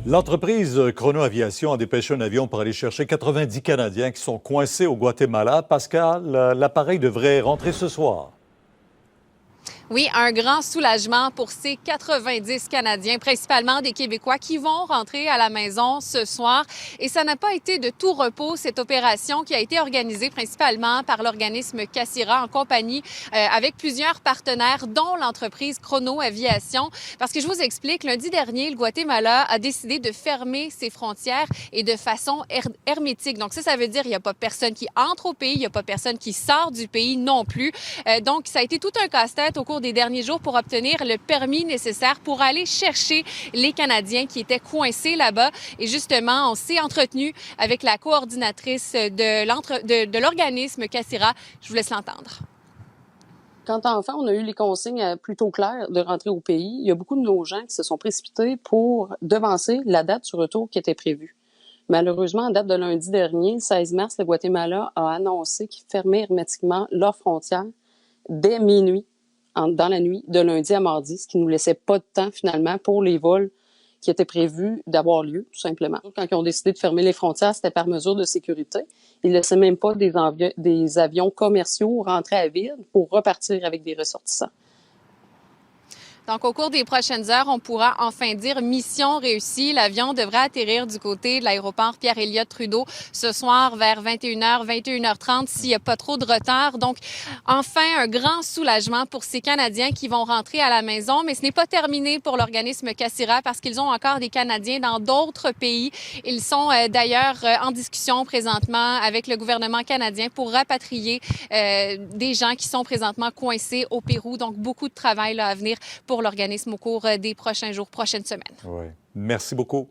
L'entreprise Chrono Aviation a dépêché un avion pour aller chercher 90 Canadiens qui sont coincés au Guatemala. Pascal, l'appareil devrait rentrer ce soir. Oui, un grand soulagement pour ces 90 Canadiens, principalement des Québécois, qui vont rentrer à la maison ce soir. Et ça n'a pas été de tout repos, cette opération qui a été organisée principalement par l'organisme Cassira en compagnie avec plusieurs partenaires, dont l'entreprise Chrono Aviation. Parce que je vous explique, lundi dernier, le Guatemala a décidé de fermer ses frontières et de façon hermétique. Donc ça veut dire qu'il n'y a pas personne qui entre au pays, il n'y a pas personne qui sort du pays non plus. Donc ça a été tout un casse-tête au cours des derniers jours pour obtenir le permis nécessaire pour aller chercher les Canadiens qui étaient coincés là-bas. Et justement, on s'est entretenu avec la coordinatrice de l'organisme Cassira. Je vous laisse l'entendre. Quand enfant, on a eu les consignes plutôt claires de rentrer au pays. Il y a beaucoup de nos gens qui se sont précipités pour devancer la date du retour qui était prévue. Malheureusement, en date de lundi dernier, 16 mars, le Guatemala a annoncé qu'il fermait hermétiquement leurs frontières dès minuit, dans la nuit de lundi à mardi, ce qui ne nous laissait pas de temps finalement pour les vols qui étaient prévus d'avoir lieu, tout simplement. Quand ils ont décidé de fermer les frontières, c'était par mesure de sécurité. Ils ne laissaient même pas des avions commerciaux rentrer à vide pour repartir avec des ressortissants. Donc, au cours des prochaines heures, on pourra enfin dire mission réussie. L'avion devrait atterrir du côté de l'aéroport Pierre-Éliott Trudeau ce soir vers 21h, 21h30 s'il n'y a pas trop de retard. Donc, enfin, un grand soulagement pour ces Canadiens qui vont rentrer à la maison. Mais ce n'est pas terminé pour l'organisme Cassira parce qu'ils ont encore des Canadiens dans d'autres pays. Ils sont d'ailleurs en discussion présentement avec le gouvernement canadien pour rapatrier des gens qui sont présentement coincés au Pérou. Donc, beaucoup de travail là, à venir pour l'organisme au cours des prochains jours, prochaines semaines. Oui. Merci beaucoup.